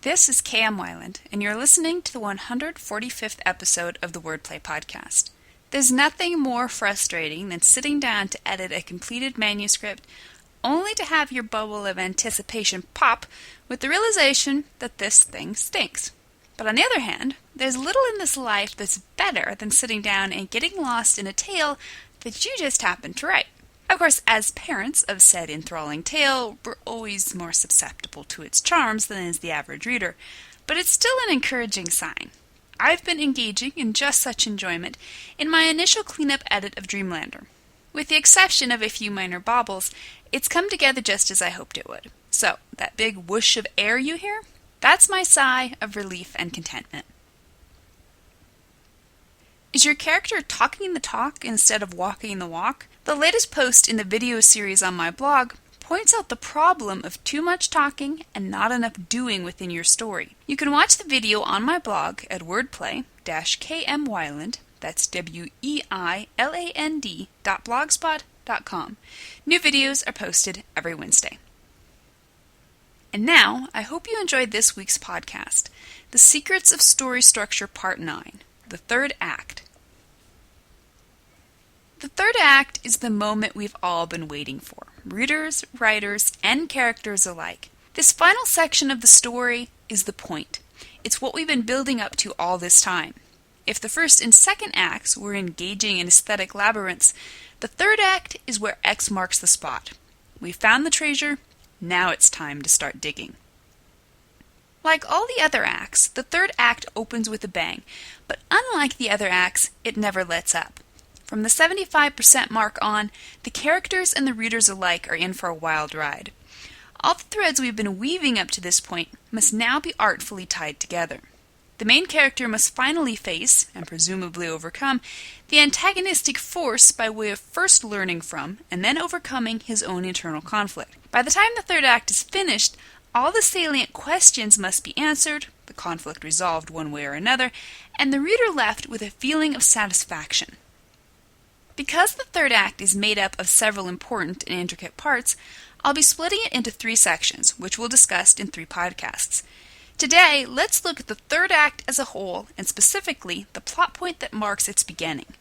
This is K.M. Weiland, and you're listening to the 145th episode of the Wordplay Podcast. There's nothing more frustrating than sitting down to edit a completed manuscript only to have your bubble of anticipation pop with the realization that this thing stinks. But on the other hand, there's little in this life that's better than sitting down and getting lost in a tale that you just happened to write. Of course, as parents of said enthralling tale, we're always more susceptible to its charms than is the average reader, but it's still an encouraging sign. I've been engaging in just such enjoyment in my initial cleanup edit of Dreamlander. With the exception of a few minor baubles, it's come together just as I hoped it would. So, that big whoosh of air you hear? That's my sigh of relief and contentment. Is your character talking the talk instead of walking the walk? The latest post in the video series on my blog points out the problem of too much talking and not enough doing within your story. You can watch the video on my blog at wordplay-kmweiland, that's weiland.blogspot.com. New videos are posted every Wednesday. And now, I hope you enjoyed this week's podcast, The Secrets of Story Structure Part 9, the third act. The third act is the moment we've all been waiting for, readers, writers, and characters alike. This final section of the story is the point. It's what we've been building up to all this time. If the first and second acts were engaging in aesthetic labyrinths, the third act is where X marks the spot. We found the treasure, now it's time to start digging. Like all the other acts, the third act opens with a bang, but unlike the other acts, it never lets up. From the 75% mark on, the characters and the readers alike are in for a wild ride. All the threads we've been weaving up to this point must now be artfully tied together. The main character must finally face, and presumably overcome, the antagonistic force by way of first learning from and then overcoming his own internal conflict. By the time the third act is finished, all the salient questions must be answered, the conflict resolved one way or another, and the reader left with a feeling of satisfaction. Because the third act is made up of several important and intricate parts, I'll be splitting it into 3 sections, which we'll discuss in 3 podcasts. Today, let's look at the third act as a whole, and specifically, the plot point that marks its beginning.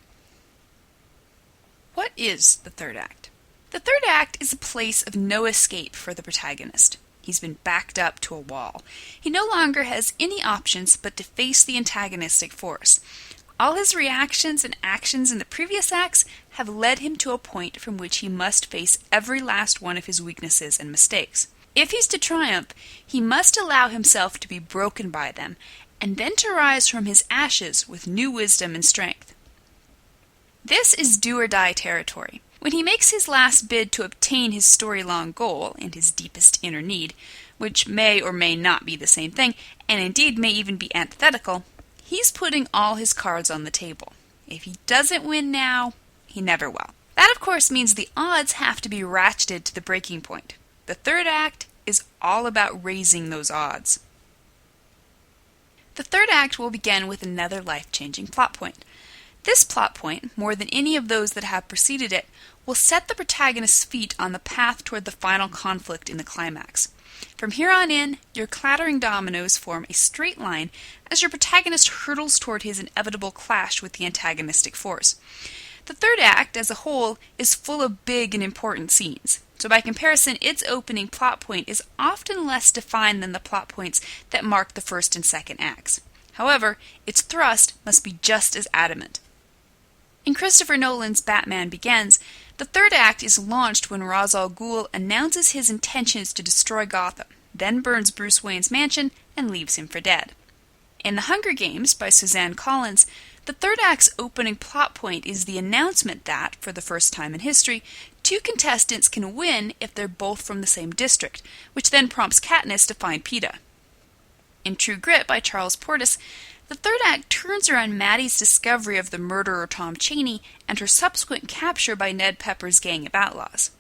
What is the third act? The third act is a place of no escape for the protagonist. He's been backed up to a wall. He no longer has any options but to face the antagonistic force. All his reactions and actions in the previous acts have led him to a point from which he must face every last one of his weaknesses and mistakes. If he's to triumph, he must allow himself to be broken by them, and then to rise from his ashes with new wisdom and strength. This is do-or-die territory. When he makes his last bid to obtain his story-long goal and his deepest inner need, which may or may not be the same thing, and indeed may even be antithetical, he's putting all his cards on the table. If he doesn't win now, he never will. That, of course, means the odds have to be ratcheted to the breaking point. The third act is all about raising those odds. The third act will begin with another life-changing plot point. This plot point, more than any of those that have preceded it, will set the protagonist's feet on the path toward the final conflict in the climax. From here on in, your clattering dominoes form a straight line as your protagonist hurtles toward his inevitable clash with the antagonistic force. The third act, as a whole, is full of big and important scenes. So by comparison, its opening plot point is often less defined than the plot points that mark the first and second acts. However, its thrust must be just as adamant. In Christopher Nolan's Batman Begins, the third act is launched when Ra's al Ghul announces his intentions to destroy Gotham, then burns Bruce Wayne's mansion and leaves him for dead. In The Hunger Games by Suzanne Collins, the third act's opening plot point is the announcement that, for the first time in history, 2 contestants can win if they're both from the same district, which then prompts Katniss to find Peeta. In True Grit by Charles Portis, the third act turns around Maddie's discovery of the murderer Tom Chaney and her subsequent capture by Ned Pepper's gang of outlaws.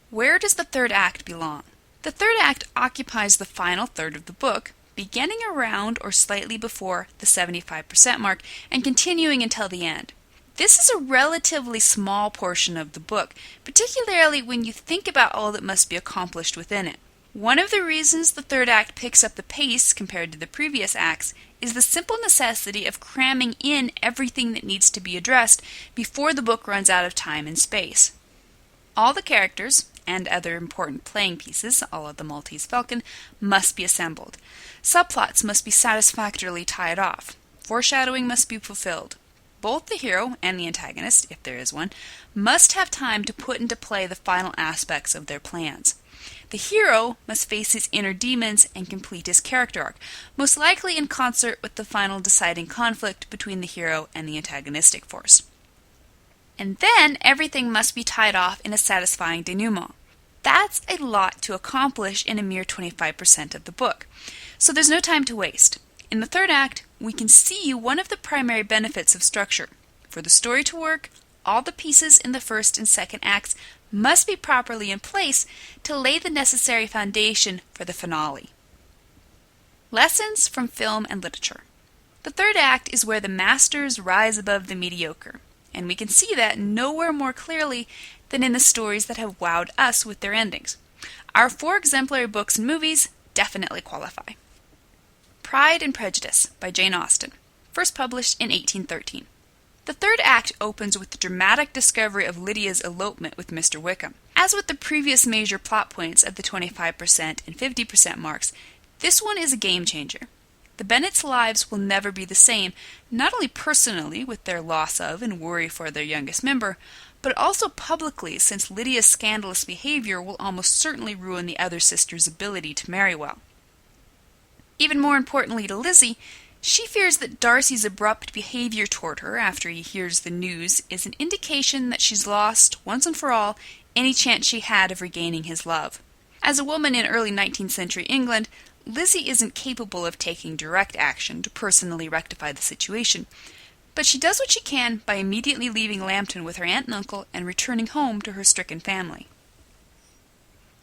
Where does the third act belong? The third act occupies the final third of the book, beginning around or slightly before the 75% mark and continuing until the end. This is a relatively small portion of the book, particularly when you think about all that must be accomplished within it. One of the reasons the third act picks up the pace compared to the previous acts is the simple necessity of cramming in everything that needs to be addressed before the book runs out of time and space. All the characters, and other important playing pieces, a la the Maltese Falcon, must be assembled. Subplots must be satisfactorily tied off. Foreshadowing must be fulfilled. Both the hero and the antagonist, if there is one, must have time to put into play the final aspects of their plans. The hero must face his inner demons and complete his character arc, most likely in concert with the final deciding conflict between the hero and the antagonistic force. And then everything must be tied off in a satisfying denouement. That's a lot to accomplish in a mere 25% of the book, so there's no time to waste. In the third act, we can see one of the primary benefits of structure. For the story to work, all the pieces in the first and second acts must be properly in place to lay the necessary foundation for the finale. Lessons from film and literature. The third act is where the masters rise above the mediocre, and we can see that nowhere more clearly than in the stories that have wowed us with their endings. Our 4 exemplary books and movies definitely qualify. Pride and Prejudice by Jane Austen, first published in 1813. The third act opens with the dramatic discovery of Lydia's elopement with Mr. Wickham. As with the previous major plot points of the 25% and 50% marks, this one is a game changer. The Bennets' lives will never be the same, not only personally with their loss of and worry for their youngest member, but also publicly, since Lydia's scandalous behavior will almost certainly ruin the other sister's ability to marry well. Even more importantly to Lizzie, she fears that Darcy's abrupt behavior toward her after he hears the news is an indication that she's lost, once and for all, any chance she had of regaining his love. As a woman in early 19th century England, Lizzie isn't capable of taking direct action to personally rectify the situation, but she does what she can by immediately leaving Lambton with her aunt and uncle and returning home to her stricken family.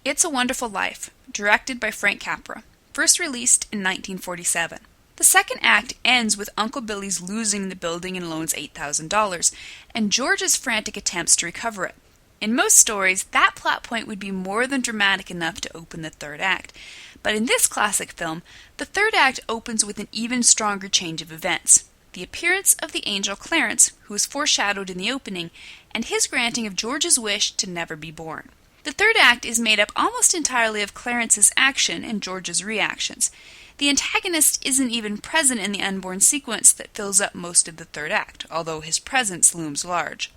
It's a Wonderful Life, directed by Frank Capra, first released in 1947. The second act ends with Uncle Billy's losing the building and loans $8,000, and George's frantic attempts to recover it. In most stories, that plot point would be more than dramatic enough to open the third act, but in this classic film, the third act opens with an even stronger change of events. The appearance of the angel Clarence, who is foreshadowed in the opening, and his granting of George's wish to never be born. The third act is made up almost entirely of Clarence's action and George's reactions. The antagonist isn't even present in the unborn sequence that fills up most of the third act, although his presence looms large.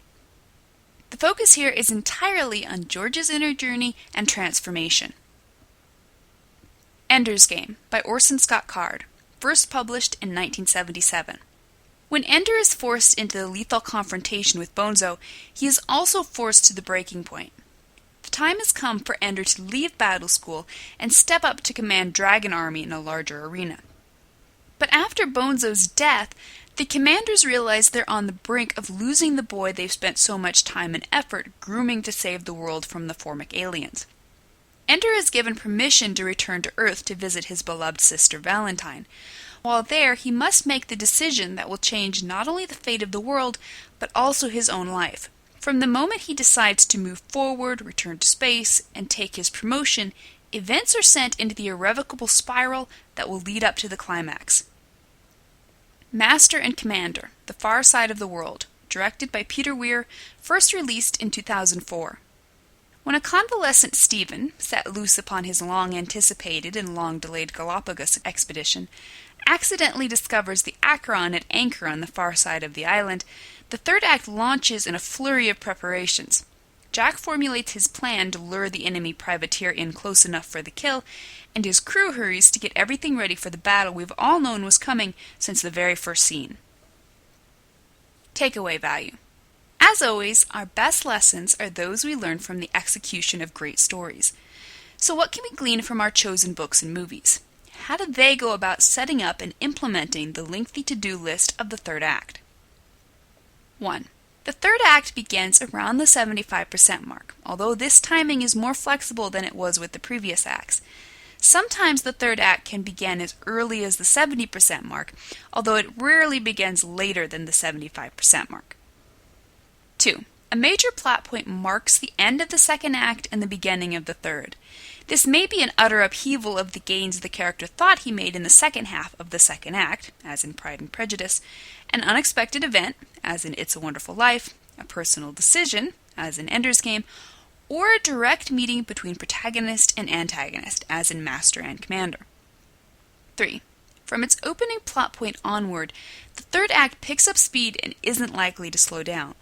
The focus here is entirely on George's inner journey and transformation. Ender's Game by Orson Scott Card, first published in 1977. When Ender is forced into the lethal confrontation with Bonzo, he is also forced to the breaking point. The time has come for Ender to leave battle school and step up to command Dragon Army in a larger arena. But after Bonzo's death, the commanders realize they're on the brink of losing the boy they've spent so much time and effort grooming to save the world from the Formic aliens. Ender is given permission to return to Earth to visit his beloved sister Valentine. While there, he must make the decision that will change not only the fate of the world, but also his own life. From the moment he decides to move forward, return to space, and take his promotion, events are sent into the irrevocable spiral that will lead up to the climax. Master and Commander, The Far Side of the World, directed by Peter Weir, first released in 2004. When a convalescent Stephen, set loose upon his long-anticipated and long-delayed Galapagos expedition, accidentally discovers the Acheron at anchor on the far side of the island, the third act launches in a flurry of preparations. Jack formulates his plan to lure the enemy privateer in close enough for the kill, and his crew hurries to get everything ready for the battle we've all known was coming since the very first scene. Takeaway value. As always, our best lessons are those we learn from the execution of great stories. So what can we glean from our chosen books and movies? How do they go about setting up and implementing the lengthy to-do list of the third act? 1. The third act begins around the 75% mark, although this timing is more flexible than it was with the previous acts. Sometimes the third act can begin as early as the 70% mark, although it rarely begins later than the 75% mark. 2. A major plot point marks the end of the second act and the beginning of the third. This may be an utter upheaval of the gains the character thought he made in the second half of the second act, as in Pride and Prejudice, an unexpected event, as in It's a Wonderful Life, a personal decision, as in Ender's Game, or a direct meeting between protagonist and antagonist, as in Master and Commander. 3. From its opening plot point onward, the third act picks up speed and isn't likely to slow down.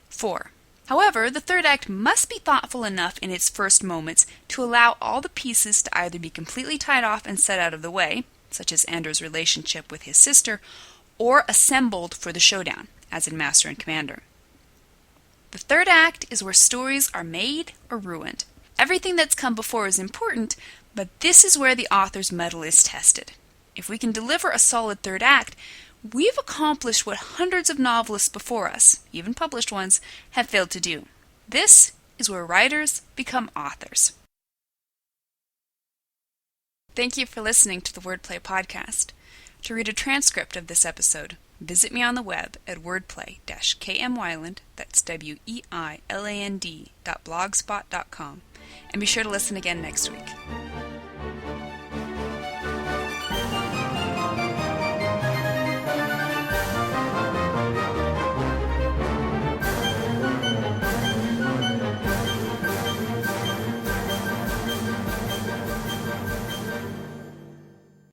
4. However, the third act must be thoughtful enough in its first moments to allow all the pieces to either be completely tied off and set out of the way, such as Andor's relationship with his sister, or assembled for the showdown, as in Master and Commander. The third act is where stories are made or ruined. Everything that's come before is important, but this is where the author's mettle is tested. If we can deliver a solid third act, we've accomplished what hundreds of novelists before us, even published ones, have failed to do. This is where writers become authors. Thank you for listening to the Wordplay Podcast. To read a transcript of this episode, visit me on the web at wordplay-kmwyland, that's weiland.blogspot.com, and be sure to listen again next week.